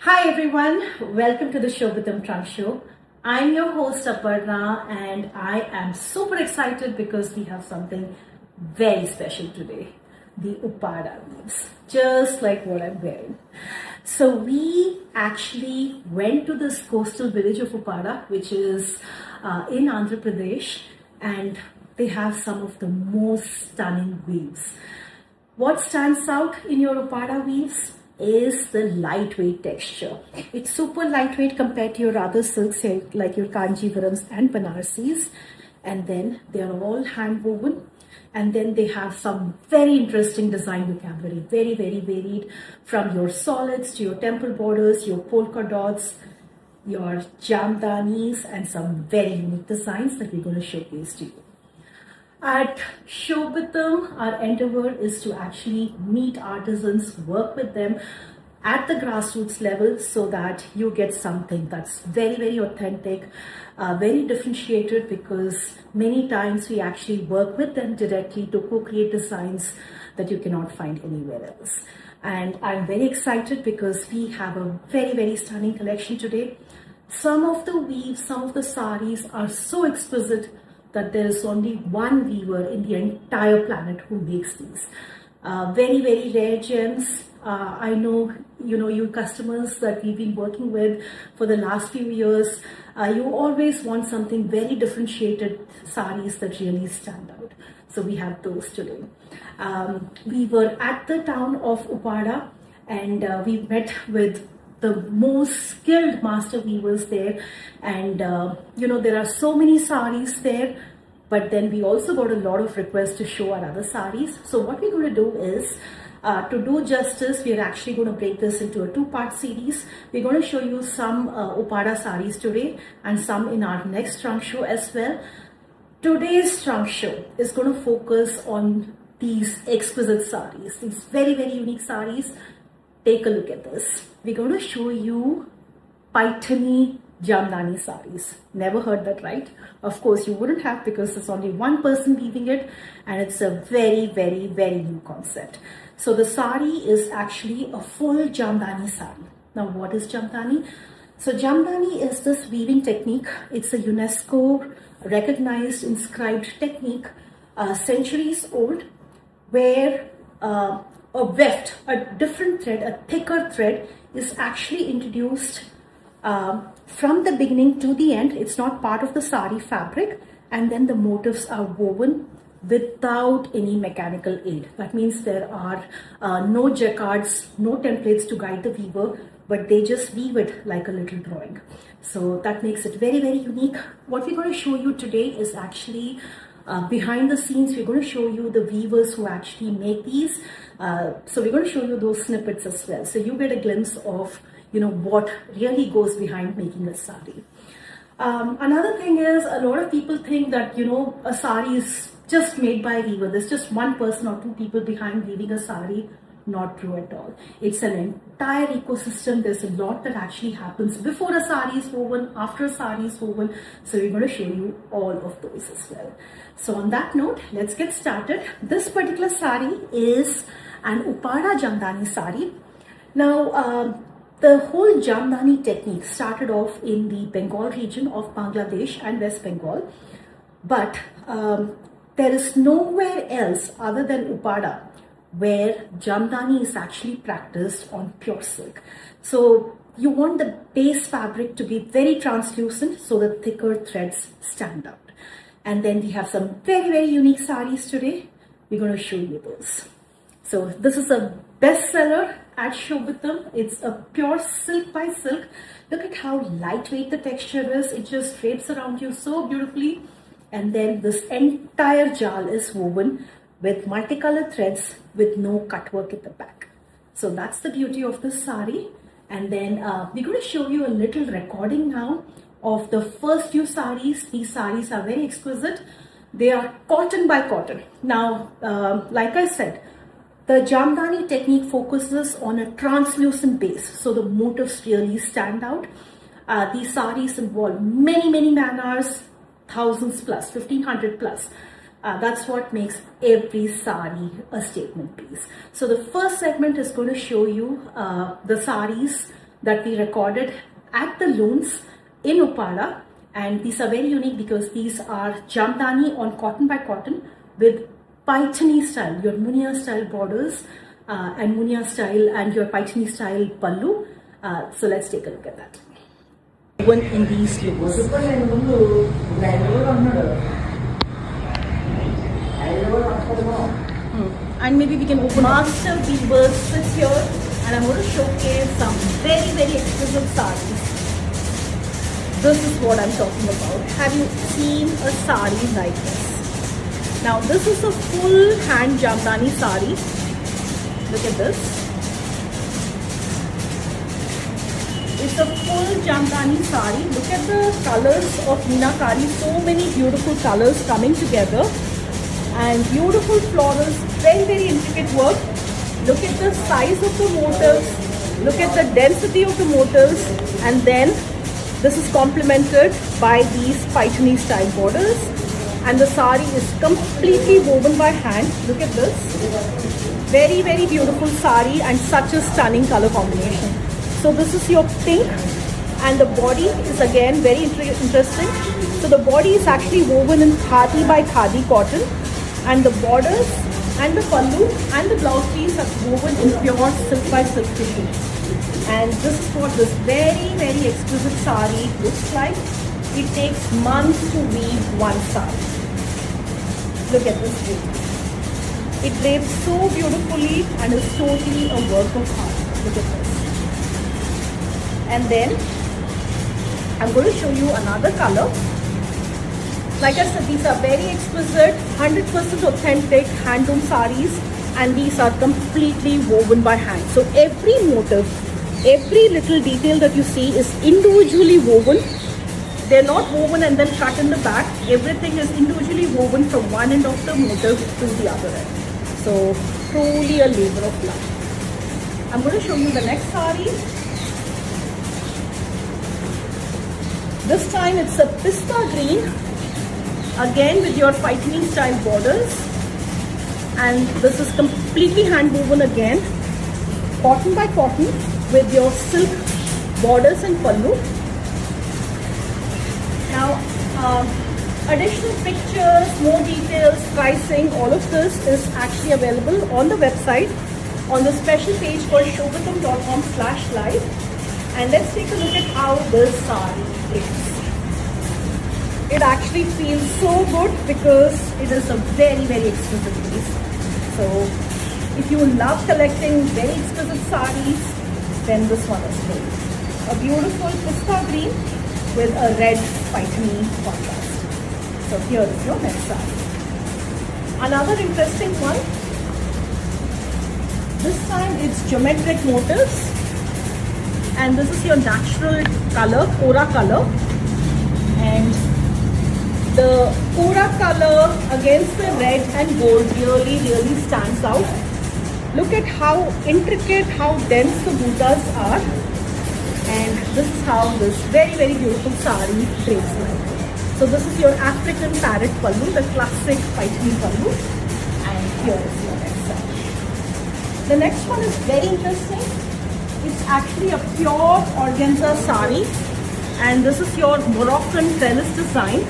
Hi everyone, welcome to the Shobitam Trunkshow. I'm your host Aparna and I am super excited because we have something very special today. The Upada weaves, just like what I'm wearing. So we actually went to this coastal village of Upada, which is in Andhra Pradesh, and they have some of the most stunning weaves. What stands out in your Upada weaves is the lightweight texture. It's super lightweight compared to your other silks like your Kanjivarams and Banarasis, and then they are all hand woven, and then they have some very interesting design vocabulary, very varied, from your solids to your temple borders, your polka dots, your Jamdanis, and some very unique designs that we're going to showcase to you. At Shobitam, our endeavor is to actually meet artisans, work with them at the grassroots level so that you get something that's very authentic, very differentiated, because many times we actually work with them directly to co-create designs that you cannot find anywhere else. And I'm very excited because we have a very stunning collection today. Some of the weaves, some of the sarees are so exquisite that there is only one weaver in the entire planet who makes these. Very rare gems. I know, you customers that we've been working with for the last few years, you always want something very differentiated, sarees that really stand out. So we have those today. We were at the town of Upada and we met with the most skilled master weavers there, and there are so many sarees there, but then we also got a lot of requests to show our other sarees. So what we're going to do is, to do justice, we are actually going to break this into a two-part series. We're going to show you some Upada sarees today and some in our next trunk show as well. Today's trunk show is going to focus on these exquisite sarees, these very unique sarees. Take a look at this. We're going to show you Paithani Jamdani sarees. Never heard that, right? Of course you wouldn't have, because there's only one person weaving it and it's a very new concept. So the saree is actually a full Jamdani saree. Now what is Jamdani? So Jamdani is this weaving technique. It's a UNESCO recognized inscribed technique, centuries old, where a weft, a different thread, a thicker thread is actually introduced from the beginning to the end. It's not part of the sari fabric, and then the motifs are woven without any mechanical aid. That means there are no jacquards, no templates to guide the weaver, but they just weave it like a little drawing. So that makes it very unique. What we're going to show you today is actually behind the scenes. We're going to show you the weavers who actually make these. So we're going to show you those snippets as well, so you get a glimpse of what really goes behind making a sari. Another thing is, a lot of people think that a sari is just made by a weaver. There's just one person or two people behind weaving a sari. Not true at all. It's an entire ecosystem. There's a lot that actually happens before a sari is woven, after a sari is woven. So we're going to show you all of those as well. So on that note, let's get started. This particular sari is an Upada Jamdani sari. Now, the whole Jamdani technique started off in the Bengal region of Bangladesh and West Bengal, but there is nowhere else other than Upada where Jamdani is actually practiced on pure silk. So you want the base fabric to be very translucent so the thicker threads stand out. And then we have some very unique sarees today. We're going to show you those. So this is a bestseller at Shobitam. It's a pure silk by silk. Look at how lightweight the texture is. It just drapes around you so beautifully. And then this entire jal is woven with multicolored threads with no cut work at the back. So that's the beauty of this sari. And then we're going to show you a little recording now of the first few sarees. These sarees are very exquisite. They are cotton by cotton. Now, like I said, the Jamdani technique focuses on a translucent base, so the motifs really stand out. These sarees involve many man-hours, thousands plus, 1500 plus. That's what makes every sari a statement piece. So the first segment is going to show you the saris that we recorded at the looms in Upada, and these are very unique because these are Jamdani on cotton by cotton with Paithani style, your Munia style borders and Munia style and your Paithani style pallu. So let's take a look at that. One in these looms. And maybe we can open master weavers sit here, and I'm going to showcase some very, very exquisite sarees. This is what I'm talking about. Have you seen a saree like this? Now this is a full hand Jamdani saree. Look at this. It's a full Jamdani saree. Look at the colors of Meenakari. So many beautiful colors coming together. And beautiful florals, very, very intricate work. Look at the size of the motifs, look at the density of the motifs, and then this is complemented by these Paithani style borders, and the sari is completely woven by hand. Look at this, very, very beautiful sari and such a stunning color combination. So this is your pink, and the body is again very interesting. So the body is actually woven in khadi by khadi cotton, and the borders and the pallu and the blouse piece are woven in pure silk by silk tissue. And this is what this very, very exquisite sari looks like. It takes months to weave one sari. Look at this beauty. It drapes so beautifully and is totally a work of art. Look at this. And then I'm going to show you another color. Like I said, these are very exquisite, 100% authentic handloom sarees, and these are completely woven by hand. So every motif, every little detail that you see is individually woven. They're not woven and then cut in the back. Everything is individually woven from one end of the motif to the other end. So truly a labor of love. I'm going to show you the next saree. This time it's a pista green. Again with your Paithani style borders, and this is completely hand woven again, cotton by cotton with your silk borders and pallu. Now additional pictures, more details, pricing, all of this is actually available on the website on the special page called shobitam.com/live, and let's take a look at how this saree is. It actually feels so good because it is a very, very exquisite piece. So if you love collecting very exquisite sarees, then this one is great. A beautiful pista green with a red Paithani contrast. So here is your next saree. Another interesting one. This time it's geometric motifs, and this is your natural color, Kora color, and the Kora color against the red and gold really, really stands out. Look at how intricate, how dense the buttas are, and this is how this very, very beautiful saree drapes like. So this is your African parrot pallu, the classic Paithani pallu, and here is your next saree. The next one is very interesting. It's actually a pure organza saree, and this is your Moroccan trellis design.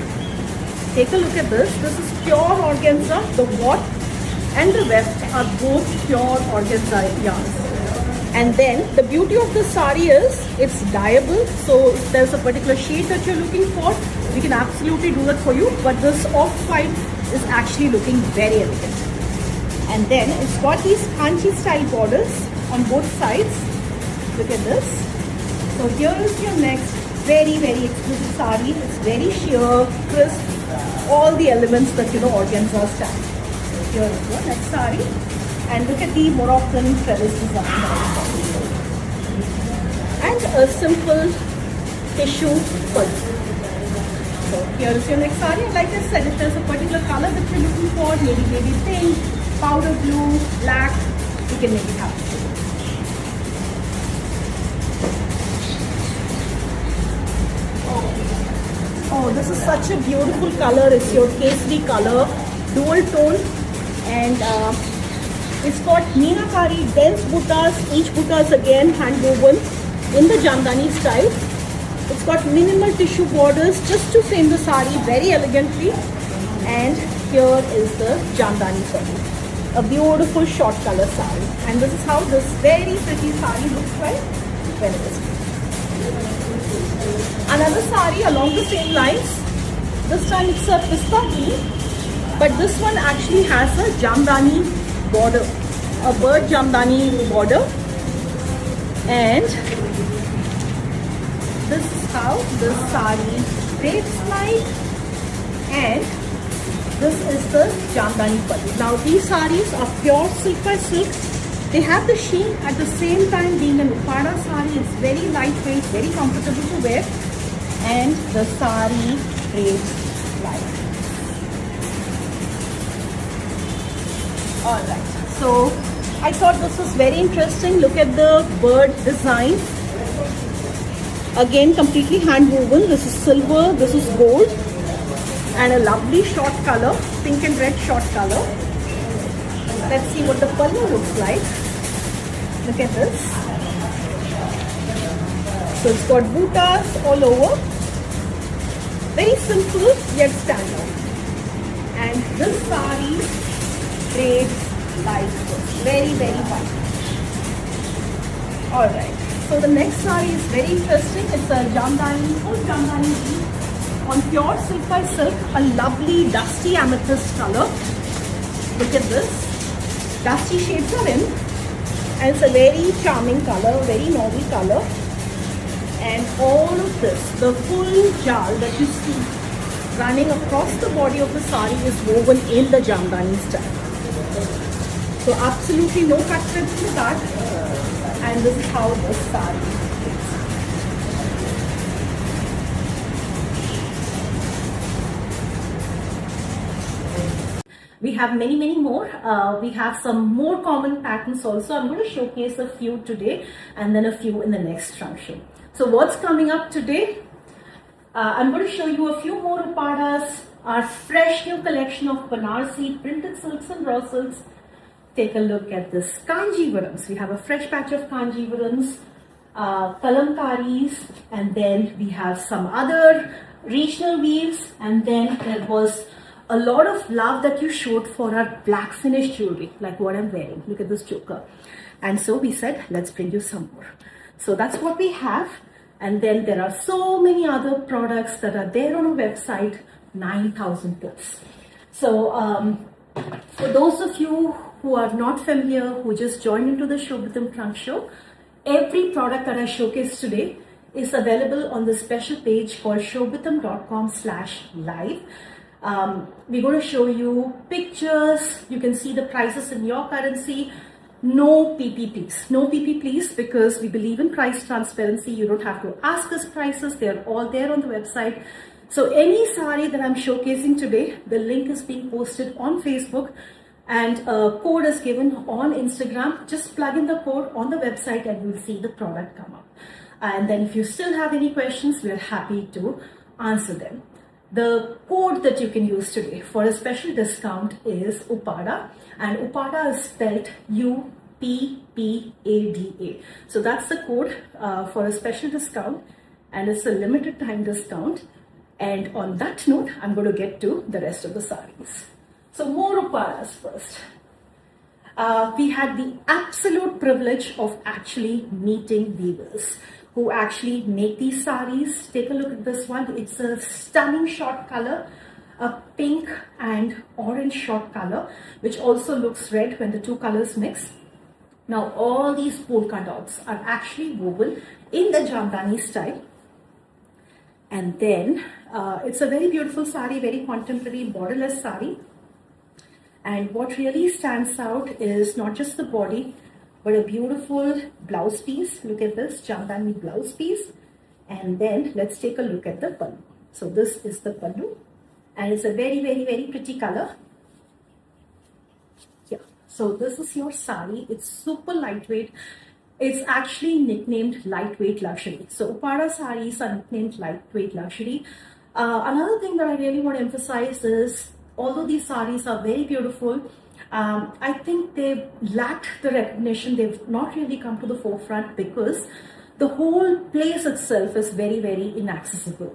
Take a look at this. This is pure organza. The warp and the weft are both pure organza yarns. And then the beauty of the saree is it's dyeable. So if there's a particular shade that you're looking for, we can absolutely do that for you. But this off-white is actually looking very elegant. And then it's got these Kanji style borders on both sides. Look at this. So here is your next very, very exquisite saree. It's very sheer, crisp, all the elements that organza stand. Here is your next saree, and look at the Moroccan trellis design, and a simple tissue pallu. So here is your next saree, and like I said, if there's a particular color that you're looking for, maybe pink, powder blue, black, you can make it happen. Oh, this is such a beautiful color. It's your Kesari color, dual tone, and it's got Meenakari dense buttas. Each butta is again hand woven in the Jamdani style. It's got minimal tissue borders just to frame the sari very elegantly. And here is the Jamdani sari, a beautiful short color sari. And this is how this very pretty sari looks like when it is finished. Another sari along the same lines. This time it's a pista green, but this one actually has a Jamdani border, a bird Jamdani border. And this is how this sari drapes like, and this is the Jamdani pallu. Now these saris are pure silk by silk. They have the sheen at the same time being an Upada sari. It's very lightweight, very comfortable to wear, and the sari drapes like. Alright, so I thought this was very interesting. Look at the bird design. Again, completely hand woven. This is silver, this is gold, and a lovely short color, pink and red short color. Let's see what the pallu looks like. Look at this. So it's got buttas all over. Very simple yet standard. And this sari drapes like this. Very, very white. Alright. So the next sari is very interesting. It's a Jamdani, full Jamdani weave on pure silk by silk. A lovely dusty amethyst color. Look at this. Dusty shades are in, and it's a very charming color, very novel color. And all of this, the full jal that you see running across the body of the sari is woven in the Jamdani style. So absolutely no cut threads to that. And this is how the sari is. We have many more. We have some more common patterns also. I'm going to showcase a few today and then a few in the next trunk show. So what's coming up today? I'm going to show you a few more Upadas, our fresh new collection of Banarasi printed silks and raw silks. Take a look at this Kanjivarams. We have a fresh batch of Kanjivarams, Kalamkaris, and then we have some other regional weaves, and then there was a lot of love that you showed for our black finish jewelry, like what I'm wearing. Look at this choker. And so we said, let's bring you some more. So that's what we have. And then there are so many other products that are there on our website, 9,000 plus. So for those of you who are not familiar, who just joined into the Shobitam Trunk Show, every product that I showcased today is available on the special page called shobitam.com/live. We're going to show you pictures. You can see the prices in your currency. No PP please. No PP please, because we believe in price transparency. You don't have to ask us prices. They're all there on the website. So any sari that I'm showcasing today, the link is being posted on Facebook and a code is given on Instagram. Just plug in the code on the website and you'll see the product come up. And then if you still have any questions, we're happy to answer them. The code that you can use today for a special discount is Upada, and Upada is spelled UPPADA. So that's the code for a special discount, and it's a limited time discount. And on that note, I'm going to get to the rest of the saris. So more Upadas first. We had the absolute privilege of actually meeting weavers who actually make these saris. Take a look at this one. It's a stunning short color, a pink and orange short color, which also looks red when the two colors mix. Now all these polka dots are actually woven in the Jamdani style. And then it's a very beautiful sari, very contemporary borderless sari. And what really stands out is not just the body, but a beautiful blouse piece. Look at this Jamdani blouse piece. And then let's take a look at the pallu. So this is the pallu, and it's a very pretty color. Yeah. So this is your sari. It's super lightweight. It's actually nicknamed lightweight luxury. So Upada saris are nicknamed lightweight luxury. Another thing that I really want to emphasize is, although these saris are very beautiful, I think they've lacked the recognition. They've not really come to the forefront because the whole place itself is very, very inaccessible.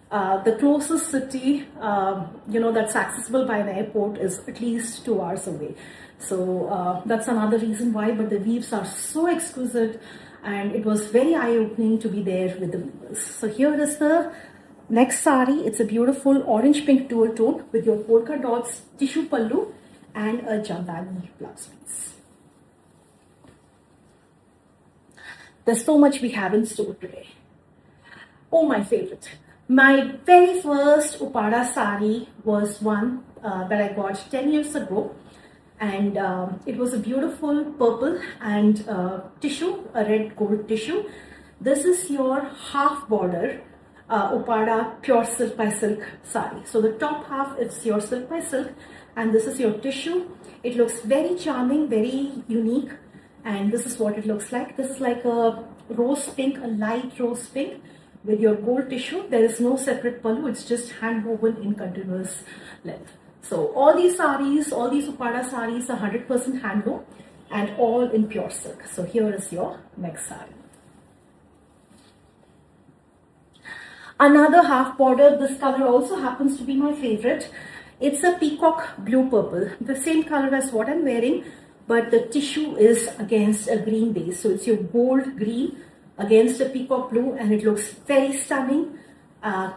The closest city, that's accessible by an airport is at least 2 hours away. So that's another reason why, but the weaves are so exquisite and it was very eye-opening to be there with the weavers. So here is the next sari. It's a beautiful orange pink dual tone with your polka dots, tissue pallu and a Jamdani blouse piece. There's so much we have in store today. Oh, my favorite. My very first Upada sari was one that I got 10 years ago, and it was a beautiful purple and tissue, a red gold tissue. This is your half border Upada pure silk by silk sari. So the top half is your silk by silk and this is your tissue. It looks very charming, very unique, and this is what it looks like. This is like a rose pink, a light rose pink with your gold tissue. There is no separate pallu, it's just hand woven in continuous length. So all these saris, all these Upada saris are 100% handloom and all in pure silk. So here is your next sari. Another half border, this color also happens to be my favorite. It's a peacock blue purple, the same color as what I'm wearing, but the tissue is against a green base. So it's your gold green against a peacock blue and it looks very stunning.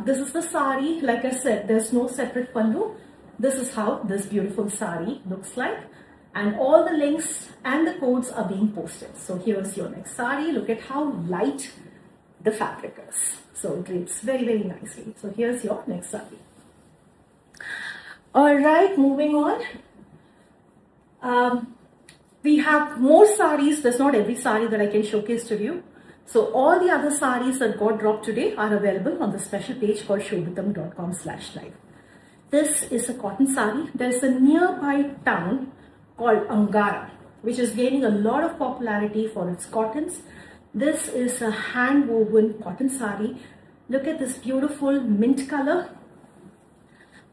This is the sari. Like I said, there's no separate pallu. This is how this beautiful sari looks like, and all the links and the codes are being posted. So here's your next sari. Look at how light the fabric is. So it drapes very, very nicely. So here's your next sari. All right, moving on. We have more saris. There's not every sari that I can showcase to you. So all the other saris that got dropped today are available on the special page called shobitam.com/live. This is a cotton sari. There's a nearby town called Angara, which is gaining a lot of popularity for its cottons. This is a hand woven cotton sari. Look at this beautiful mint color.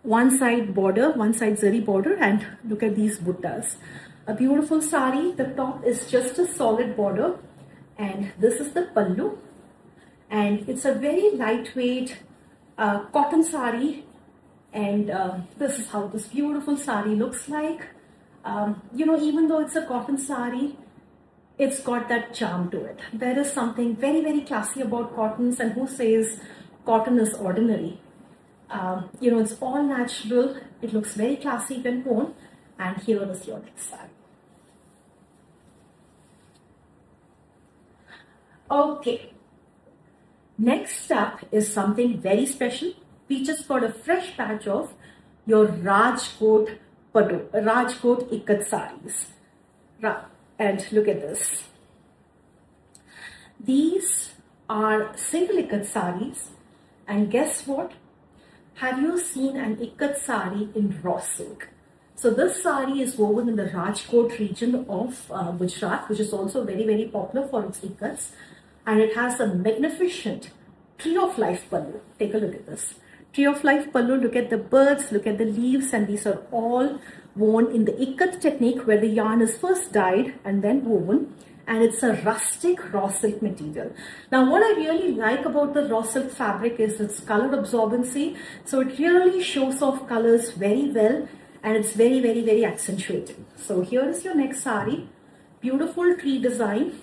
One side border, one side zari border, and look at these buttas. A beautiful sari. The top is just a solid border. And this is the pallu, and it's a very lightweight cotton sari, and this is how this beautiful sari looks like. Even though it's a cotton sari, it's got that charm to it. There is something very, very classy about cottons, and who says cotton is ordinary? It's all natural. It looks very classy when worn, and here is your next sari. Okay, next up is something very special. We just got a fresh batch of your Rajkot ikat sarees. And look at this. These are single ikat sarees, and guess what? Have you seen an ikat saree in raw silk? So this saree is woven in the Rajkot region of Gujarat, which is also very, very popular for its ikats. And it has a magnificent tree of life pallu. Take a look at this. Tree of life pallu, look at the birds, look at the leaves, and these are all worn in the ikat technique where the yarn is first dyed and then woven. And it's a rustic raw silk material. Now what I really like about the raw silk fabric is its color absorbency. So it really shows off colors very well and it's very, very, very accentuated. So here is your next sari. Beautiful tree design.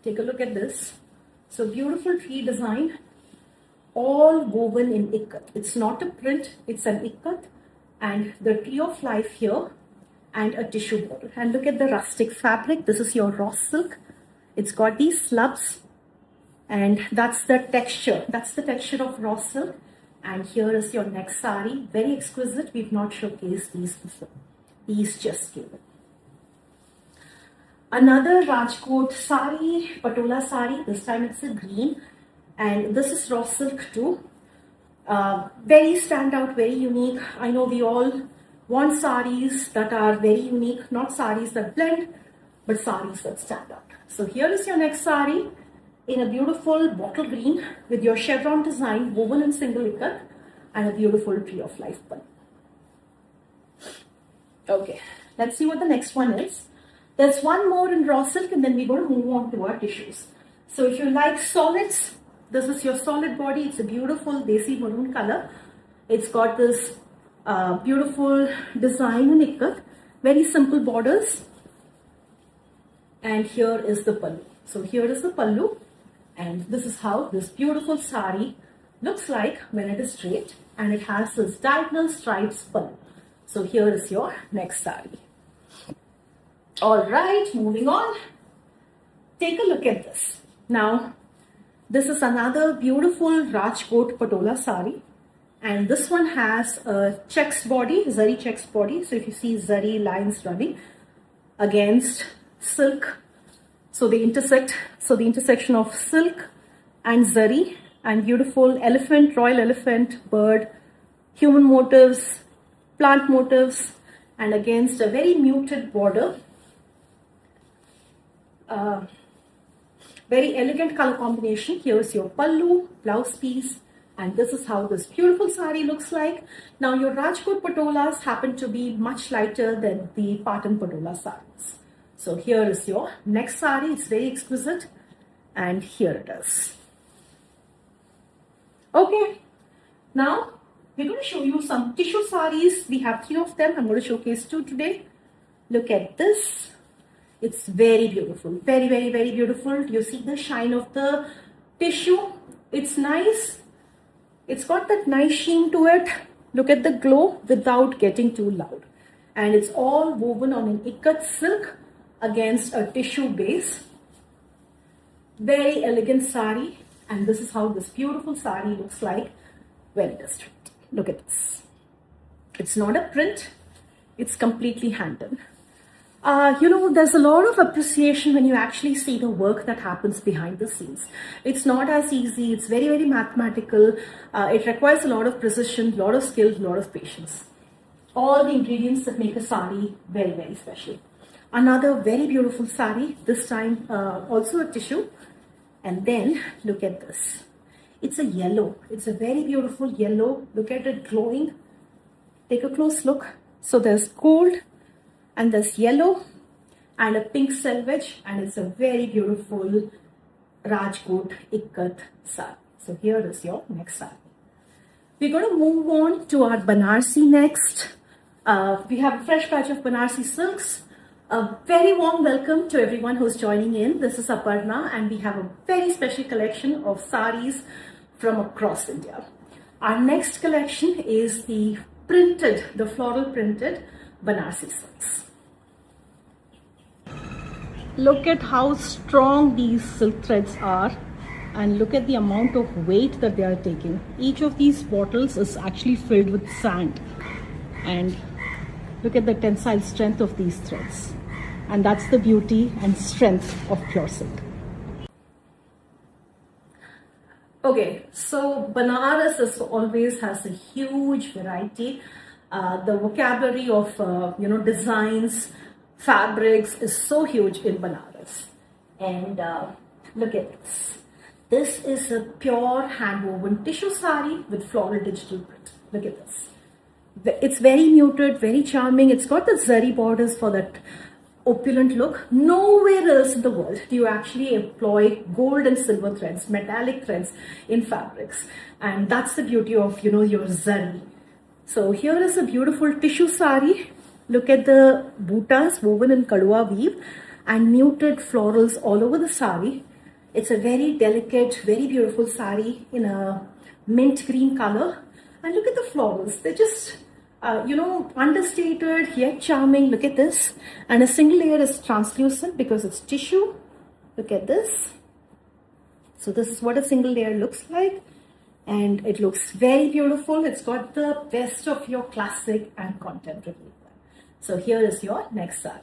Take a look at this. So beautiful tree design, all woven in ikat. It's not a print, it's an ikat, and the tree of life here and a tissue border. And look at the rustic fabric. This is your raw silk. It's got these slubs, and that's the texture. That's the texture of raw silk. And here is your next sari. Very exquisite. We've not showcased these before. These just came in. Another Rajkot sari, patola sari. This time it's a green, and this is raw silk too. Very standout, very unique. I know we all want saris that are very unique, not saris that blend, but saris that stand out. So here is your next sari in a beautiful bottle green with your chevron design woven in single ikat and a beautiful tree of life pallu. Okay, let's see what the next one is. There's one more in raw silk and then we're going to move on to our tissues. So if you like solids, this is your solid body. It's a beautiful desi maroon color. It's got this beautiful design in ikat, very simple borders. And here is the pallu. So here is the pallu, and this is how this beautiful sari looks like when it is straight, and it has this diagonal stripes pallu. So here is your next sari. Alright, moving on. Take a look at this. Now, this is another beautiful Rajkot patola sari, and this one has a checks body, zari checks body. So if you see zari lines running against silk, so they intersect. So the intersection of silk and zari and beautiful elephant, royal elephant, bird, human motifs, plant motifs, and against a very muted border. Very elegant color combination. Here's your pallu, blouse piece, and this is how this beautiful sari looks like. Now your Rajkot patolas happen to be much lighter than the Patan patola saris. So here is your next sari. It's very exquisite, and here it is. Okay, now we're going to show you some tissue saris. We have 3 of them. I'm going to showcase 2 today. Look at this. It's very beautiful, very, very, very beautiful. You see the shine of the tissue. It's nice. It's got that nice sheen to it. Look at the glow without getting too loud. And it's all woven on an ikat silk against a tissue base. Very elegant sari. And this is how this beautiful sari looks like when it is straight. Look at this. It's not a print. It's completely hand done. There's a lot of appreciation when you actually see the work that happens behind the scenes. It's not as easy. It's very, very mathematical. It requires a lot of precision, a lot of skill, a lot of patience. All the ingredients that make a sari very, very special. Another very beautiful sari, this time also a tissue. And then look at this. It's a yellow. It's a very beautiful yellow. Look at it glowing. Take a close look. So there's gold, and there's yellow and a pink selvage, and it's a very beautiful Rajkot ikat sari. So here is your next sari. We're going to move on to our Banarasi next. We have a fresh batch of Banarasi silks. A very warm welcome to everyone who's joining in. This is Aparna, and we have a very special collection of saris from across India. Our next collection is the floral printed Banarasi silks. Look at how strong these silk threads are, and look at the amount of weight that they are taking. Each of these bottles is actually filled with sand, and look at the tensile strength of these threads. And that's the beauty and strength of pure silk. Okay, so Banaras always has a huge variety. The vocabulary of designs, fabrics is so huge in Banaras. And look at this. This is a pure hand-woven tissue sari with floral digital print. Look at this. It's very muted, very charming. It's got the zari borders for that opulent look. Nowhere else in the world do you actually employ gold and silver threads, metallic threads in fabrics. And that's the beauty of, your zari. So here is a beautiful tissue sari. Look at the buttas woven in kadua weave and muted florals all over the sari. It's a very delicate, very beautiful sari in a mint green color. And look at the florals. They're just, understated yet charming. Look at this. And a single layer is translucent because it's tissue. Look at this. So this is what a single layer looks like. And it looks very beautiful. It's got the best of your classic and contemporary. So here is your next sari.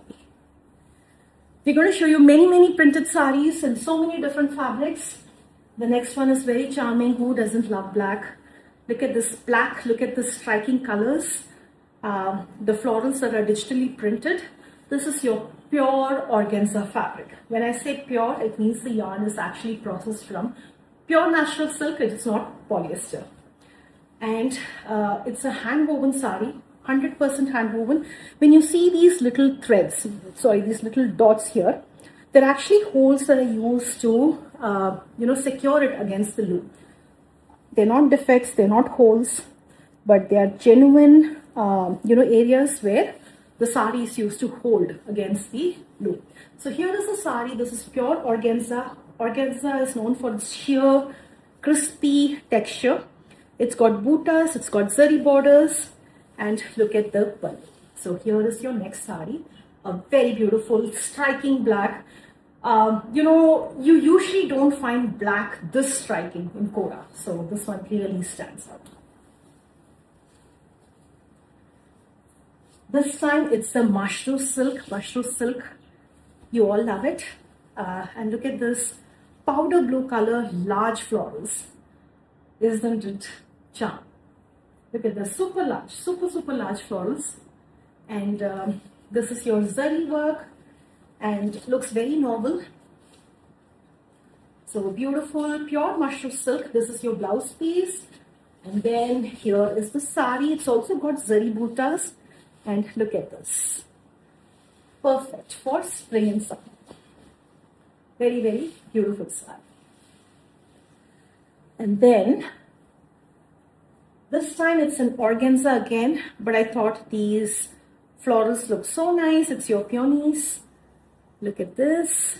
We're going to show you many, many printed saris in so many different fabrics. The next one is very charming. Who doesn't love black? Look at this black. Look at the striking colors. The florals that are digitally printed. This is your pure organza fabric. When I say pure, it means the yarn is actually processed from pure natural silk. It is not polyester. And it's a hand-woven sari, 100% hand-woven. When you see these little threads, these little dots here, They're actually holes that are used to, secure it against the loop. They're not defects, they're not holes, but they are genuine, areas where the sari is used to hold against the loop. So here is the sari. This is pure organza. Organza is known for its sheer, crispy texture. It's got buttas, it's got zari borders, and look at the pullu. So here is your next sari, a very beautiful, striking black. You usually don't find black this striking in Kora. So this one really stands out. This time it's a mushroom silk. Mushroom silk, you all love it. And look at this powder blue color, large florals. Isn't it charm? Look at the super large florals. And this is your zari work, and looks very novel. So beautiful, pure mushroom silk. This is your blouse piece. And then here is the sari. It's also got zari buttas. And look at this. Perfect for spring and summer. Very, very beautiful sari. And then this time it's an organza again, but I thought these florals look so nice. It's your peonies. Look at this.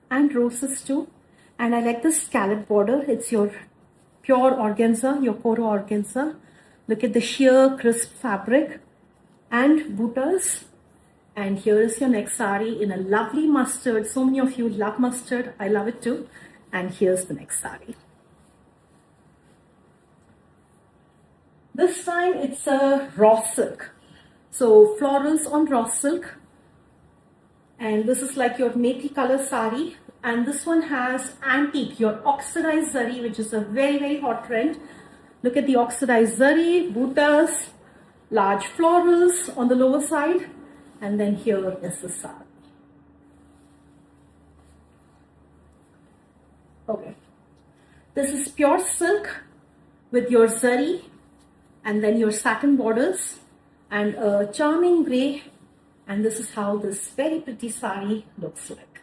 And roses too. And I like this scallop border. It's your pure organza, your Koro organza. Look at the sheer crisp fabric and buttas. And here is your next sari in a lovely mustard. So many of you love mustard. I love it too. And here's the next sari. This time it's a raw silk. So florals on raw silk. And this is like your meti color sari. And this one has antique, your oxidized zari, which is a very, very hot trend. Look at the oxidized zari, buttas, large florals on the lower side. And then here is the sari. Okay. This is pure silk with your zari and then your satin borders and a charming grey. And this is how this very pretty sari looks like.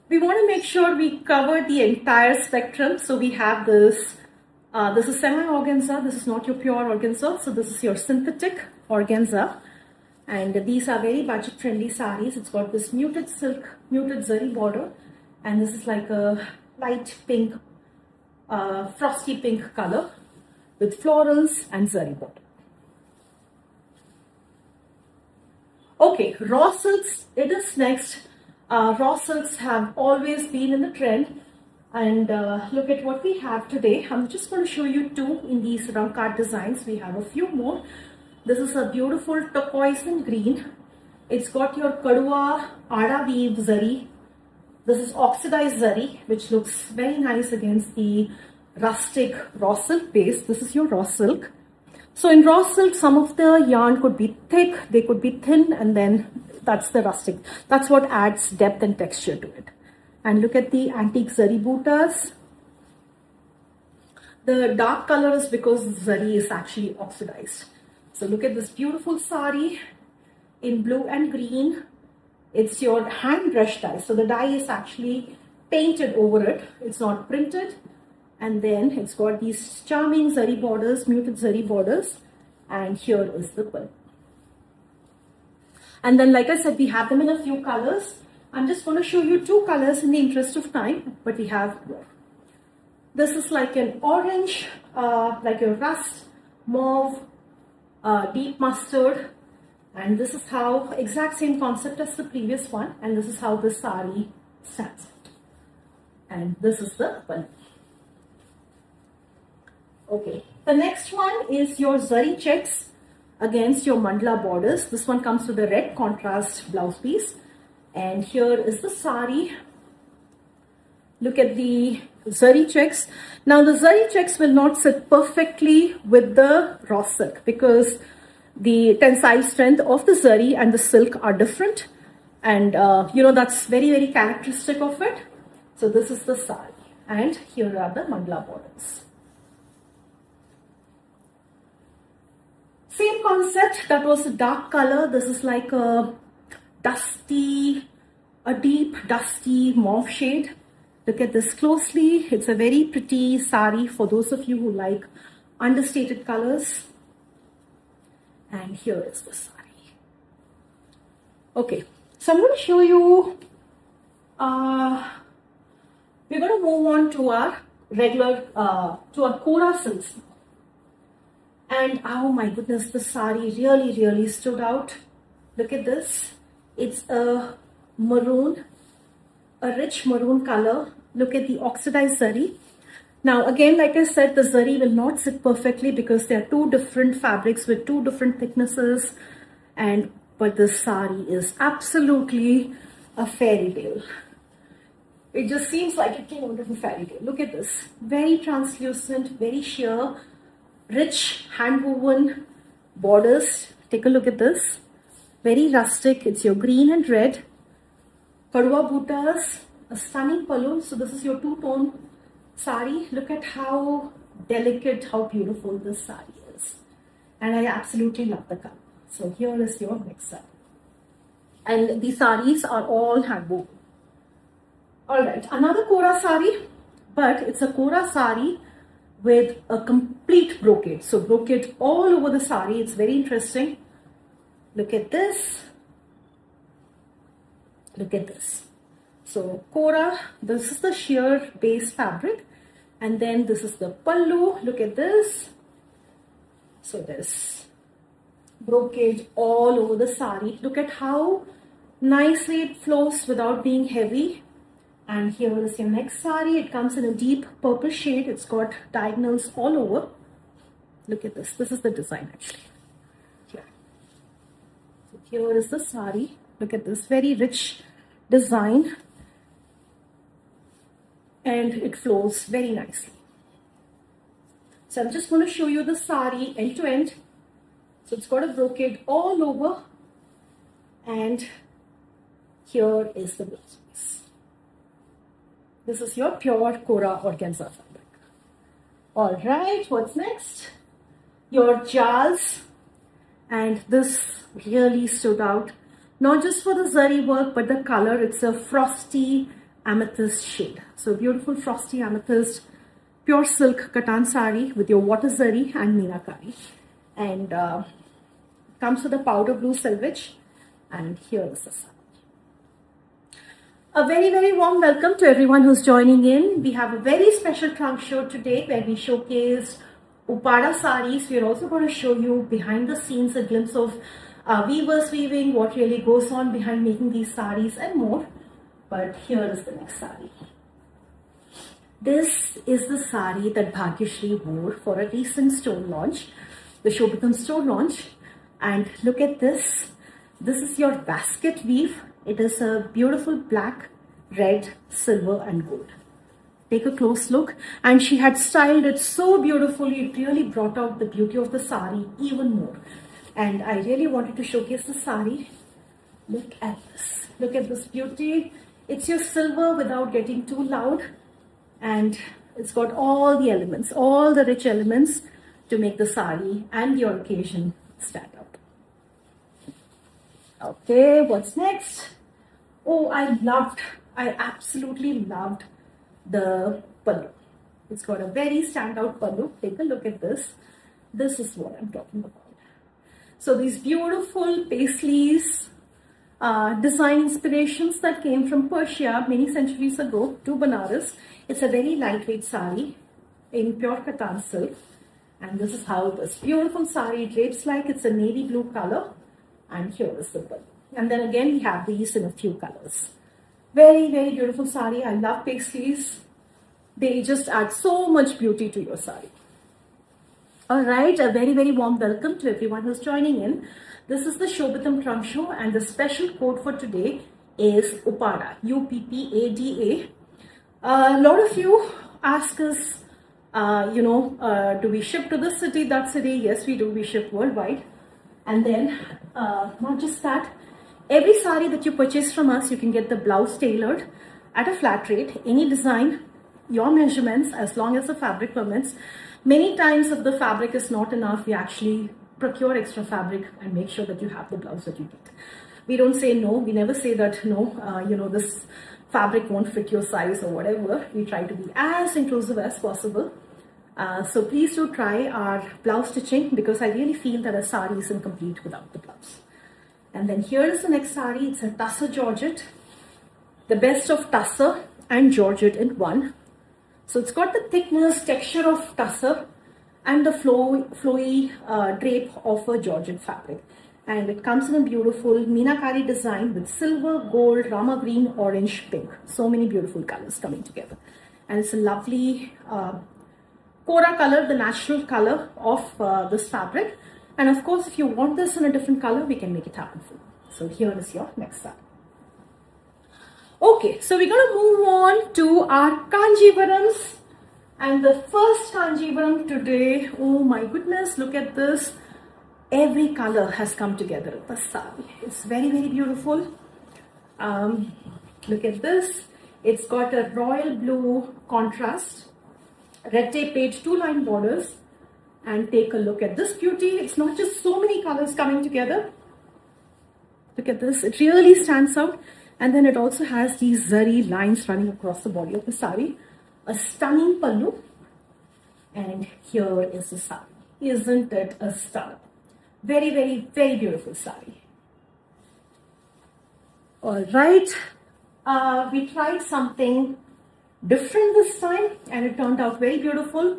We want to make sure we cover the entire spectrum. So we have this, this is semi-organza. This is not your pure organza. So this is your synthetic organza. And these are very budget-friendly saris. It's got this muted silk, muted zari border. And this is like a light pink, frosty pink color with florals and zari border. Okay, raw silks, it is next. Raw silks have always been in the trend, and look at what we have today. I'm just going to show you two in these Rajkot designs. We have a few more. This is a beautiful turquoise and green. It's got your kadua ada weave zari. This is oxidized zari, which looks very nice against the rustic raw silk base. This is your raw silk. So in raw silk, some of the yarn could be thick, they could be thin, and then that's the rustic. That's what adds depth and texture to it. And look at the antique zari buttas. The dark color is because zari is actually oxidized. So look at this beautiful sari in blue and green. It's your hand brush dye. So the dye is actually painted over it. It's not printed. And then it's got these charming zari borders, muted zari borders. And here is the quilt. And then, like I said, we have them in a few colors. I'm just going to show you two colors in the interest of time, but we have more. This is like an orange, like a rust, mauve, deep mustard. And this is how, exact same concept as the previous one. And this is how the sari stands out. And this is the one. Okay, the next one is your zari checks against your mandala borders. This one comes with a red contrast blouse piece. And here is the sari. Look at the zari checks. Now the zari checks will not sit perfectly with the raw silk because the tensile strength of the zari and the silk are different. And that's very, very characteristic of it. So this is the sari. And here are the mandala borders. Same concept, that was a dark color. This is like a deep dusty mauve shade. Look at this closely. It's a very pretty sari for those of you who like understated colors. And here is the sari. Okay, so I'm going to show you, we're going to move on to our regular, to our Kora silks now. And oh my goodness, the sari really stood out. Look at this. It's a maroon, a rich maroon color. Look at the oxidized zari. Now again, like I said, the zari will not sit perfectly because there are two different fabrics with two different thicknesses. But the sari is absolutely a fairy tale. It just seems like it came out of a fairy tale. Look at this. Very translucent, very sheer, rich hand-woven borders. Take a look at this. Very rustic. It's your green and red. Kadwa buttas, a stunning pallu. So this is your two-tone sari. Look at how delicate, how beautiful this sari is. And I absolutely love the color. So here is your next sari. And the saris are all hand-woven. Alright, another Kora sari, but it's a Kora sari with a complete brocade. So brocade all over the sari. It's very interesting. Look at this. Look at this. So Kora, this is the sheer base fabric. And then this is the pallu. Look at this. So there's brocade all over the sari. Look at how nicely it flows without being heavy. And here is your next sari. It comes in a deep purple shade. It's got diagonals all over. Look at this. This is the design actually. Here. So here is the sari. Look at this very rich design. And it flows very nicely. So I'm just going to show you the sari end to end. So it's got a brocade all over, and here is the blouse piece. This is your pure Kora organza fabric. Alright, what's next? Your jals, and this really stood out, not just for the zari work but the color. It's a frosty amethyst shade. So beautiful frosty amethyst, pure silk Katan sari with your water zari and meenakari. And comes with a powder blue selvage, and here is the sari. A very warm welcome to everyone who's joining in. We have a very special trunk show today where we showcased Upada sarees. We're also going to show you behind the scenes a glimpse of weavers weaving, what really goes on behind making these sarees and more. But here is the next sari. This is the sari that Bhagyashri wore for a recent store launch, the Shobitam store launch. And look at this. This is your basket weave. It is a beautiful black, red, silver and gold. Take a close look. And she had styled it so beautifully. It really brought out the beauty of the sari even more. And I really wanted to showcase the sari. Look at this. Look at this beauty. It's your silver without getting too loud. And it's got all the elements, all the rich elements to make the sari and your occasion stand out. Okay, what's next? Oh, I absolutely loved the pallu. It's got a very standout pallu. Take a look at this. This is what I'm talking about. So these beautiful paisleys, design inspirations that came from Persia many centuries ago to Banaras. It's a very lightweight sari in pure Katan silk. And this is how this beautiful sari drapes like. It's a navy blue color. And here is the pallu. And then again, we have these in a few colors. Very beautiful sari. I love paisleys. They just add so much beauty to your sari. Alright, a very warm welcome to everyone who's joining in. This is the Shobitam Trunk Show, and the special code for today is Upada, UPPADA. A lot of you ask us, do we ship to this city, that city? Yes, we do. We ship worldwide. And then, not just that, every sari that you purchase from us, you can get the blouse tailored at a flat rate, any design, your measurements, as long as the fabric permits. Many times if the fabric is not enough, we actually procure extra fabric and make sure that you have the blouse that you need. We don't say no. We never say that no, this fabric won't fit your size or whatever. We try to be as inclusive as possible. So please do try our blouse stitching, because I really feel that a sari is incomplete without the blouse. And then here is the next sari. It's a tussar georgette, the best of tussar and georgette in one. So it's got the thickness, texture of tussar and the flowy drape of a georgette fabric. And it comes in a beautiful meenakari design with silver, gold, rama green, orange, pink. So many beautiful colors coming together. And it's a lovely Kora color, the natural color of this fabric. And of course, if you want this in a different color, we can make it happen for you. So here is your next sari. Okay, so we're going to move on to our Kanjivarams. And the first Kanjivaram today, oh my goodness, look at this. Every color has come together in the sari. It's very, very beautiful. Look at this. It's got a royal blue contrast, red tape page, 2-line borders. And take a look at this beauty. It's not just so many colors coming together. Look at this. It really stands out. And then it also has these zari lines running across the body of the sari. A stunning pallu. And here is the sari. Isn't it a stunner? Very, very, very beautiful sari. Alright. We tried something different this time and it turned out very beautiful.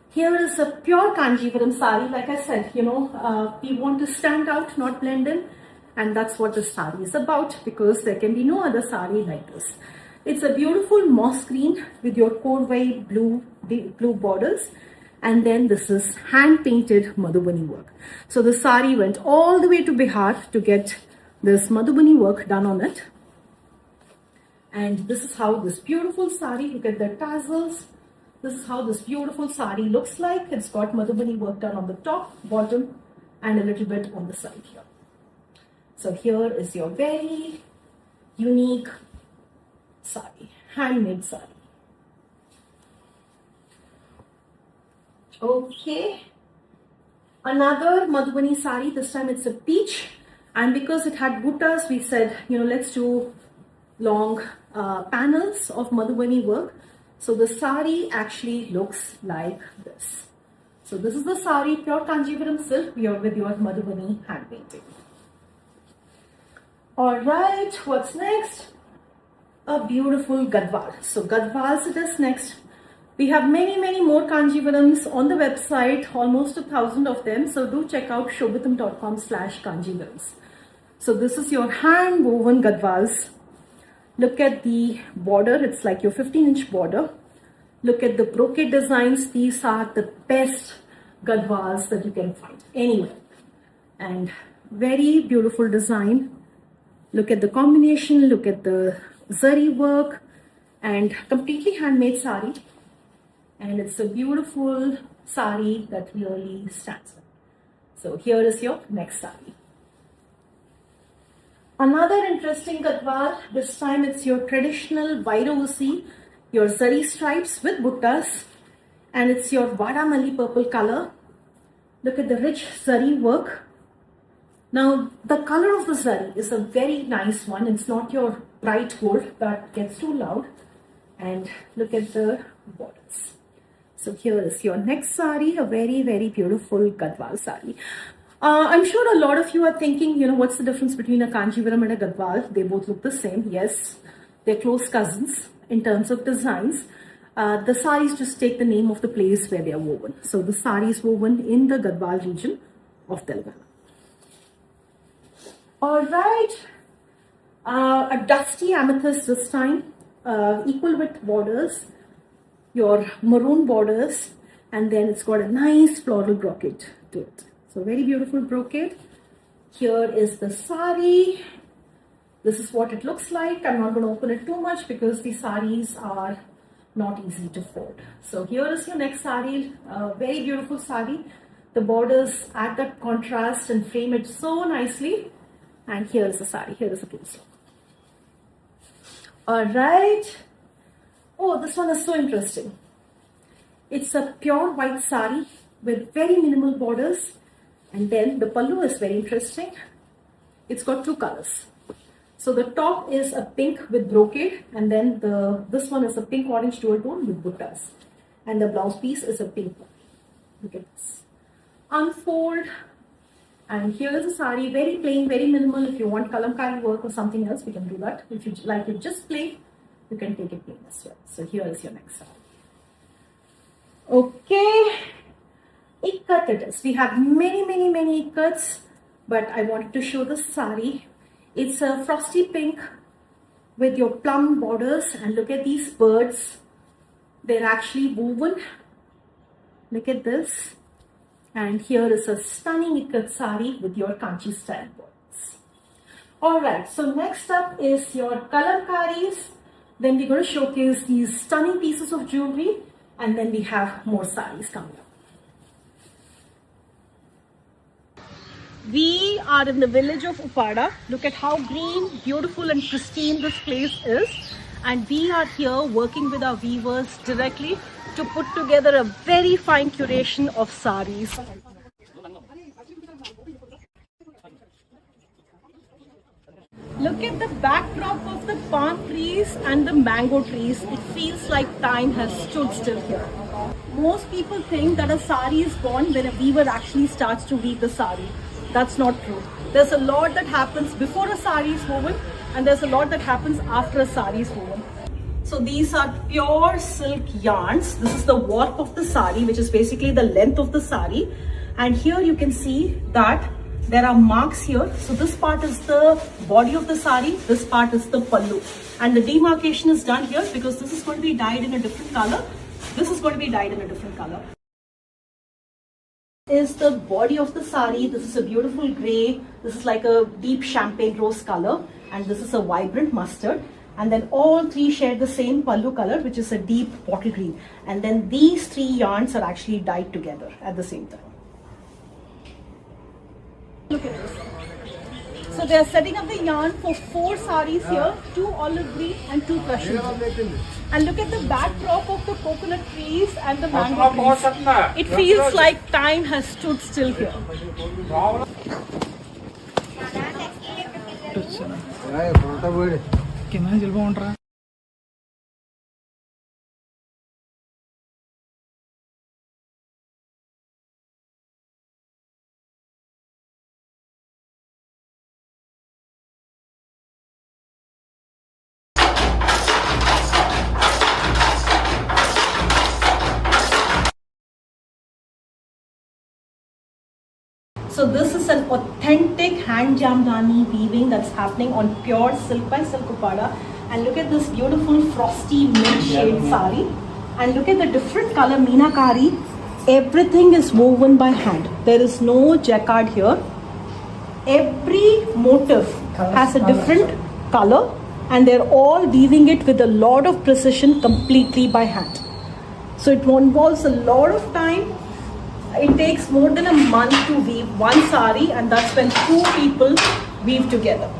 Here is a pure Kanjivaram sari. Like I said, we want to stand out, not blend in. And that's what this sari is about, because there can be no other sari like this. It's a beautiful moss green with your Korvai blue borders. And then this is hand-painted Madhubani work. So the sari went all the way to Bihar to get this Madhubani work done on it. And this is how this beautiful sari, look at the tassels. This is how this beautiful sari looks like. It's got Madhubani work done on the top, bottom, and a little bit on the side here. So here is your very unique sari, handmade sari. Okay, another Madhubani sari. This time it's a peach, and because it had buttas, we said, let's do long panels of Madhubani work. So the sari actually looks like this. So this is the sari, pure Kanjivaram silk, with your Madhubani hand painting. Alright, what's next? A beautiful Gadwal. So Gadwals it is next. We have many, many more Kanjivarams on the website, almost 1,000 of them. So do check out shobitam.com/Kanjivarams. So this is your hand woven Gadwals. Look at the border. It's like your 15-inch border. Look at the brocade designs. These are the best Gadwals that you can find anywhere. And very beautiful design. Look at the combination. Look at the zari work. And completely handmade sari. And it's a beautiful sari that really stands out. So here is your next sari. Another interesting Gadwal, this time it's your traditional Vairavazi, your zari stripes with buttas, and it's your Vadamalli purple color. Look at the rich zari work. Now the color of the zari is a very nice one. It's not your bright gold that gets too loud. And look at the borders. So here is your next sari, a very, very beautiful Gadwal sari. I'm sure a lot of you are thinking, what's the difference between a Kanjivaram and a Gadwal? They both look the same. Yes, they're close cousins in terms of designs. The saris just take the name of the place where they are woven. So the sari is woven in the Gadwal region of Telangana. Alright, a dusty amethyst this time, equal width borders, your maroon borders, and then it's got a nice floral brocade to it. So very beautiful brocade. Here is the sari. This is what it looks like. I'm not going to open it too much because the saris are not easy to fold. So here is your next sari. Very beautiful sari. The borders add that contrast and frame it so nicely. And here is the sari. Here is the close look. Alright. Oh, this one is so interesting. It's a pure white sari with very minimal borders. And then the pallu is very interesting. It's got two colors. So the top is a pink with brocade, and then this one is a pink orange dual tone with buttas. And the blouse piece is a pink one. Look at this. Unfold. And here is a sari, very plain, very minimal. If you want kalamkari work or something else, we can do that. If you like it just plain, you can take it plain as well. So here is your next sari. Okay. Ikat it is. We have many ikats, but I wanted to show the sari. It's a frosty pink with your plum borders, and look at these birds. They're actually woven. Look at this. And here is a stunning ikat sari with your kanchi style borders. Alright, so next up is your kalamkaris. Then we're going to showcase these stunning pieces of jewelry, and then we have more saris coming up. We are in the village of Upada. Look at how green, beautiful and pristine this place is. And we are here working with our weavers directly to put together a very fine curation of saris. Look at the backdrop of the palm trees and the mango trees. It feels like time has stood still here. Most people think that a sari is born when a weaver actually starts to weave the sari. That's not true. There's a lot that happens before a sari is woven, and there's a lot that happens after a sari is woven. So these are pure silk yarns. This is the warp of the sari, which is basically the length of the sari. And here you can see that there are marks here. So this part is the body of the sari, this part is the pallu. And the demarcation is done here because this is going to be dyed in a different color. This is going to be dyed in a different color. Is the body of the sari. This is a beautiful grey. This is like a deep champagne rose color, and this is a vibrant mustard. And then all three share the same pallu color, which is a deep bottle green. And then these three yarns are actually dyed together at the same time. Look at this. So they are setting up the yarn for 4 saris here, 2 olive green and 2 Prussian. And look at the backdrop of the coconut trees and the mango trees. It feels like time has stood still here. So this is an authentic hand Jamdani weaving that's happening on pure silk by Silk Upada. And look at this beautiful frosty mint shade sari. And look at the different color meenakari. Everything is woven by hand. There is no jacquard here. Every motif has a different color, and they're all weaving it with a lot of precision completely by hand. So it involves a lot of time. It takes more than a month to weave one sari, and that's when 2 people weave together.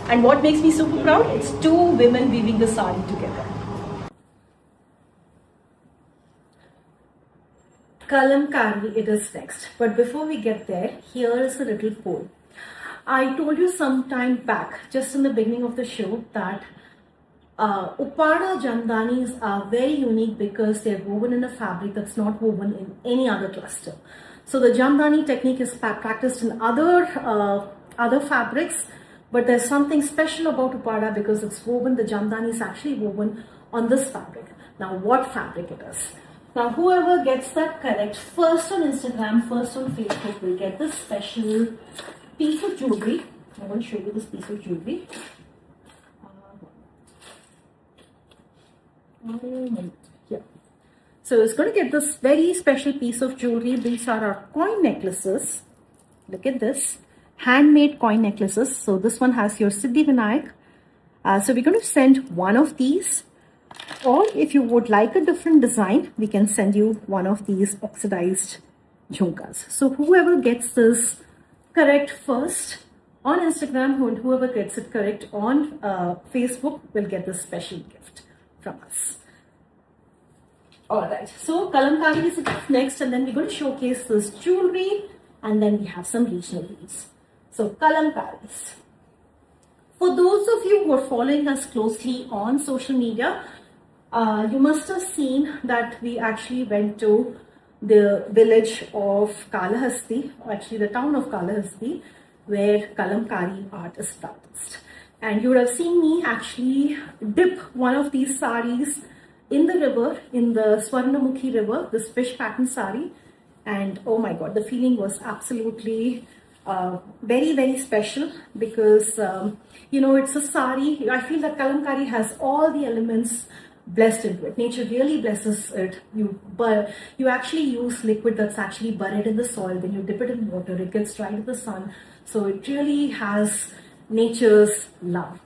And what makes me super proud? It's 2 women weaving the sari together. Kalamkari it is next. But before we get there, here is a little poll. I told you some time back, just in the beginning of the show, that Upada Jamdanis are very unique because they're woven in a fabric that's not woven in any other cluster. So the Jamdani technique is practiced in other fabrics, but there's something special about Upada because it's woven, the Jamdani is actually woven on this fabric. Now what fabric it is? Now whoever gets that correct, first on Instagram, first on Facebook, will get this special piece of jewelry. I want to show you this piece of jewelry. Here. So it's going to get this very special piece of jewelry. These are our coin necklaces. Look at this. Handmade coin necklaces. So this one has your Siddhi Vinayak. So we're going to send one of these. Or if you would like a different design, we can send you one of these oxidized jhumkas. So whoever gets this correct first on Instagram and whoever gets it correct on Facebook will get this special gift from us. Alright, so Kalamkari is next, and then we're going to showcase this jewelry and then we have some regional weaves. So Kalamkaris. For those of you who are following us closely on social media, you must have seen that we actually went to the village of Kalahasti, or actually the town of Kalahasti, where Kalamkari art is practiced. And you would have seen me actually dip one of these sarees in the river, in the Swarnamukhi river, this fish pattern saree. And oh my God, the feeling was absolutely very, very special because, it's a saree. I feel that Kalamkari has all the elements blessed into it. Nature really blesses it. You actually use liquid that's actually buried in the soil. Then you dip it in water, it gets dried in the sun. So it really has nature's love.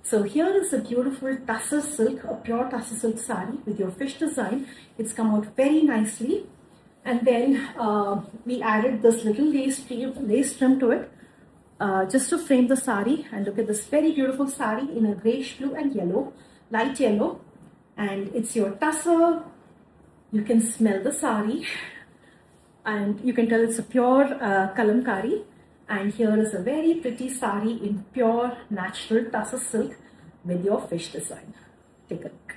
So here is a beautiful tussar silk, a pure tussar silk saree with your fish design. It's come out very nicely. And then we added this little lace trim to it just to frame the saree. And look at this very beautiful saree in a grayish blue and yellow, light yellow. And it's your tussar. You can smell the saree and you can tell it's a pure Kalamkari. And here is a very pretty saree in pure natural tussar silk with your fish design. Take a look.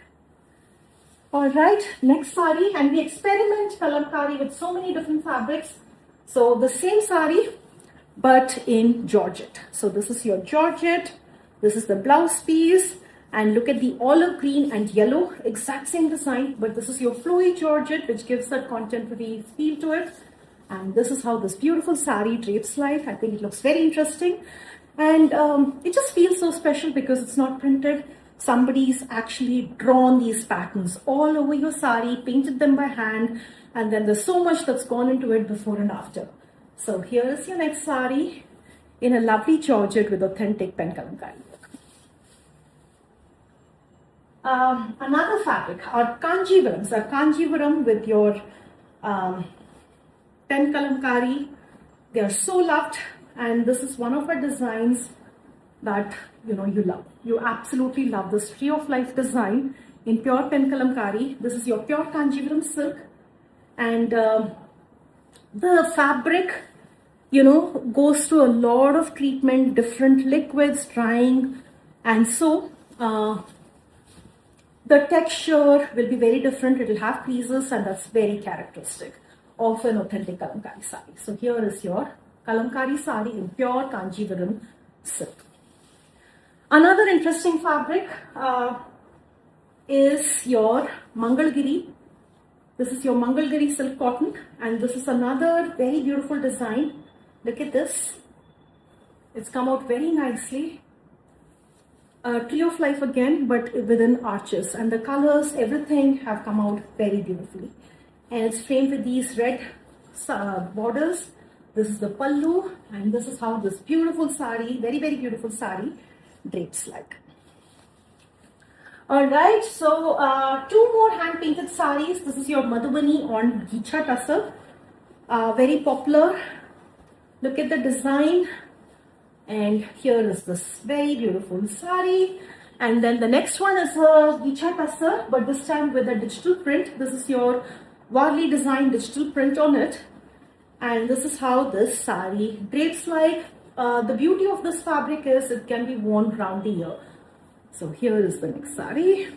Alright, next saree, and we experiment Kalamkari with so many different fabrics. So the same saree but in georgette. So this is your georgette, this is the blouse piece, and look at the olive green and yellow, exact same design, but this is your flowy georgette which gives that contemporary feel to it. And this is how this beautiful saree drapes like. I think it looks very interesting, and it just feels so special because it's not printed. Somebody's actually drawn these patterns all over your saree, painted them by hand, and then there's so much that's gone into it before and after. So here is your next saree in a lovely georgette with authentic pen Kalamkari. Another fabric, our Kanjivaram. So Kanjivaram with your pen Kalamkari. They are so loved, and this is one of our designs that you love. You absolutely love this tree of life design in pure pen Kalamkari. This is your pure Kanjivaram silk, and the fabric goes through a lot of treatment, different liquids, drying, and so the texture will be very different. It will have creases, and that's very characteristic of an authentic Kalamkari saree. So here is your Kalamkari saree in pure Kanjivaram silk. Another interesting fabric is your Mangalgiri. This is your Mangalgiri silk cotton, and this is another very beautiful design. Look at this. It's come out very nicely. Tree of life again, but within arches, and the colors, everything have come out very beautifully. And it's framed with these red borders. This is the pallu, and this is how this beautiful saree, very, very beautiful saree, drapes like. Alright, so two more hand painted sarees. This is your Madhubani on Gicha tussar, very popular. Look at the design, and here is this very beautiful saree. And then the next one is a Gicha tussar, but this time with a digital print. This is your Warli design digital print on it, and this is how this saree drapes like. The beauty of this fabric is it can be worn round the year. So here is the next saree.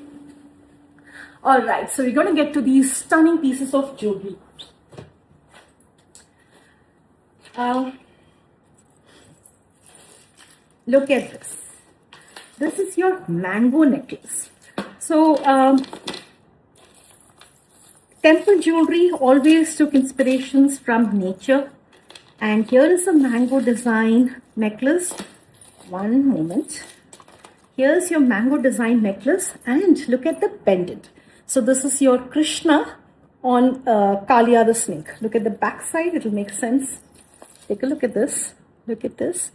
Alright, so we're going to get to these stunning pieces of jewelry. Look at this. This is your mango necklace. So temple jewelry always took inspirations from nature, and here is a mango design necklace. One moment. Here's your mango design necklace, and look at the pendant. So this is your Krishna on Kalia the snake. Look at the back side, it will make sense. Take a look at this. Look at this.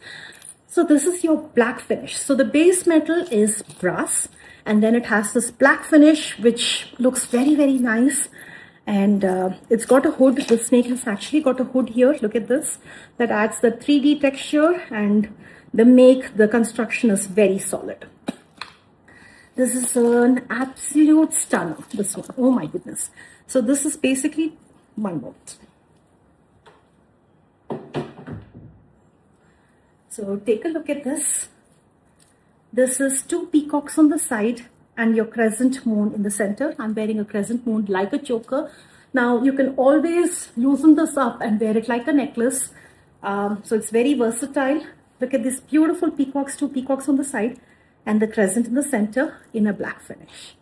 So this is your black finish. So the base metal is brass, and then it has this black finish which looks very, very nice. And it's got a hood. The snake has actually got a hood here. Look at this. That adds the 3D texture, and the construction is very solid. This is an absolute stunner, this one. Oh my goodness. So this is basically one moment. So take a look at this. This is 2 peacocks on the side and your crescent moon in the center. I'm wearing a crescent moon like a choker. Now you can always loosen this up and wear it like a necklace. So it's very versatile. Look at these beautiful peacocks, 2 peacocks on the side and the crescent in the center in a black finish.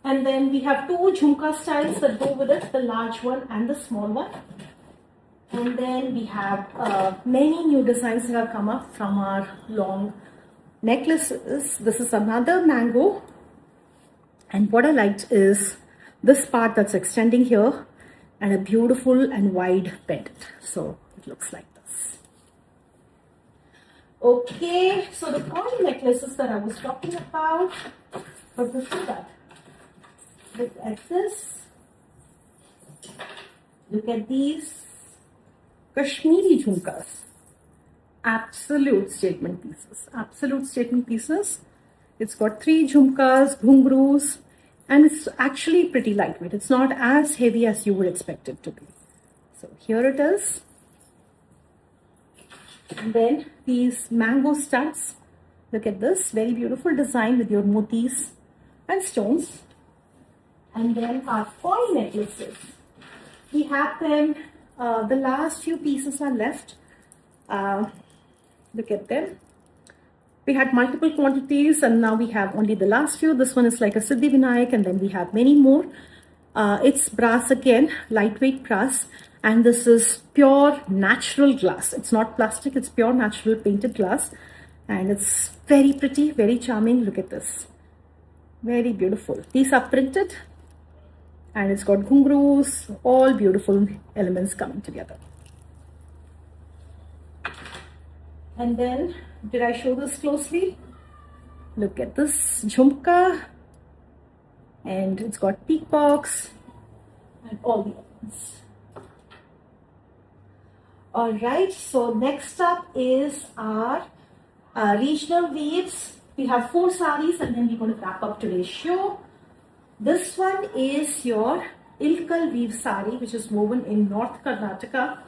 And then we have 2 jhumka styles that go with it, the large one and the small one. And then we have many new designs that have come up from our long necklaces. This is another mango. And what I liked is this part that's extending here and a beautiful and wide pendant. So it looks like this. Okay, so the coin necklaces that I was talking about, but before that, look at this. Look at these Kashmiri jhumkas. Absolute statement pieces. Absolute statement pieces. It's got 3 jhumkas, ghungroos, and it's actually pretty lightweight. It's not as heavy as you would expect it to be. So here it is. And then these mango studs. Look at this. Very beautiful design with your motis and stones. And then our coin necklaces. We have them, the last few pieces are left. Look at them. We had multiple quantities and now we have only the last few. This one is like a Siddhi Vinayak and then we have many more. It's brass again, lightweight brass. And this is pure natural glass. It's not plastic, it's pure natural painted glass. And it's very pretty, very charming. Look at this. Very beautiful. These are printed. And it's got ghungroos, all beautiful elements coming together. And then, did I show this closely? Look at this jhumka. And it's got peacocks and all the elements. Alright, so next up is our regional weaves. We have 4 sarees and then we're going to wrap up today's show. This one is your Ilkal weave saree, which is woven in North Karnataka.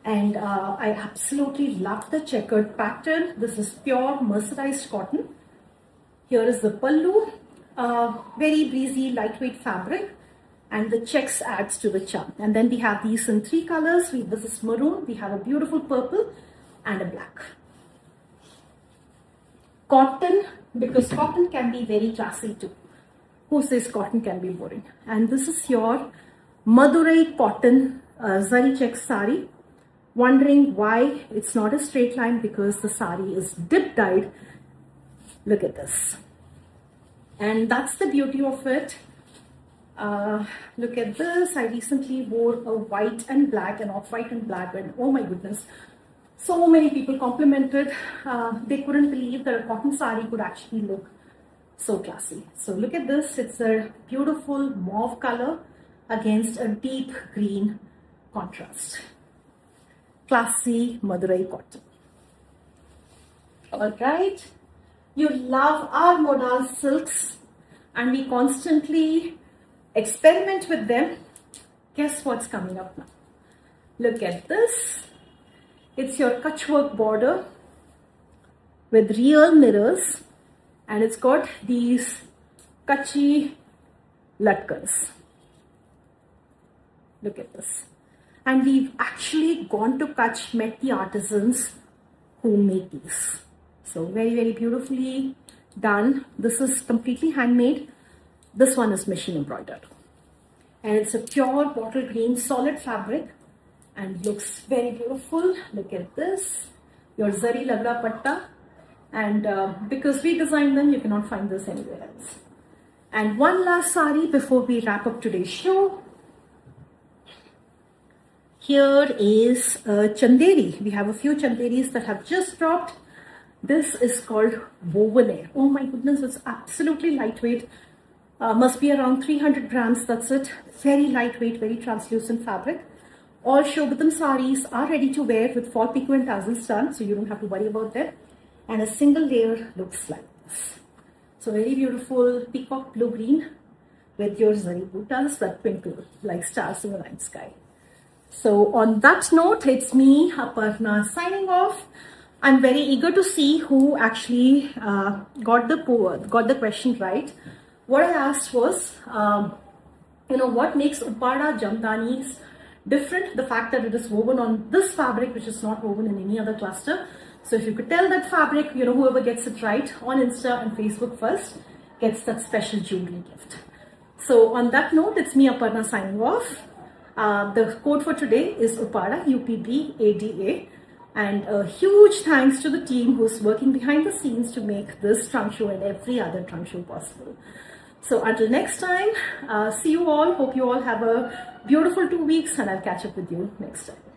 And I absolutely love the checkered pattern. This is pure mercerized cotton. Here is the pallu, very breezy, lightweight fabric. And the checks adds to the charm. And then we have these in 3 colors. This is maroon, we have a beautiful purple and a black. Cotton, because cotton can be very classy too. Who says cotton can be boring? And this is your Madurai cotton zari check sari. Wondering why it's not a straight line? Because the sari is dip dyed. Look at this. And that's the beauty of it. Look at this. I recently wore a white and black and off-white and black, and oh my goodness, so many people complimented. They couldn't believe that a cotton sari could actually look so classy. So look at this. It's a beautiful mauve color against a deep green contrast. Classy Madurai cotton. Alright. You love our modal silks and we constantly experiment with them. Guess what's coming up now? Look at this. It's your Kutchwork border with real mirrors and it's got these Kutchi latkans. Look at this. And we've actually gone to Kutch, met the artisans who make these. So very, very beautifully done. This is completely handmade. This one is machine embroidered. And it's a pure bottle green solid fabric and looks very beautiful. Look at this. Your Zari Lagra Patta. And because we designed them, you cannot find this anywhere else. And one last sari before we wrap up today's show. Here is Chanderi. We have a few Chanderis that have just dropped. This is called Woven Air. Oh my goodness, it's absolutely lightweight. Must be around 300 grams, that's it. Very lightweight, very translucent fabric. All Shobitam sarees are ready to wear with fall pico and tassels done, so you don't have to worry about that. And a single layer looks like this. So very beautiful peacock blue-green with your zari buttas that twinkle like stars in the night sky. So on that note, it's me, Aparna, signing off. I'm very eager to see who actually got the question right. What I asked was, what makes Upada Jamdanis different? The fact that it is woven on this fabric, which is not woven in any other cluster. So if you could tell that fabric, whoever gets it right on Insta and Facebook first gets that special jewelry gift. So on that note, it's me, Aparna, signing off. The code for today is Upada, UPBADA. And a huge thanks to the team who's working behind the scenes to make this trunk show and every other trunk show possible. So until next time, see you all. Hope you all have a beautiful 2 weeks, and I'll catch up with you next time.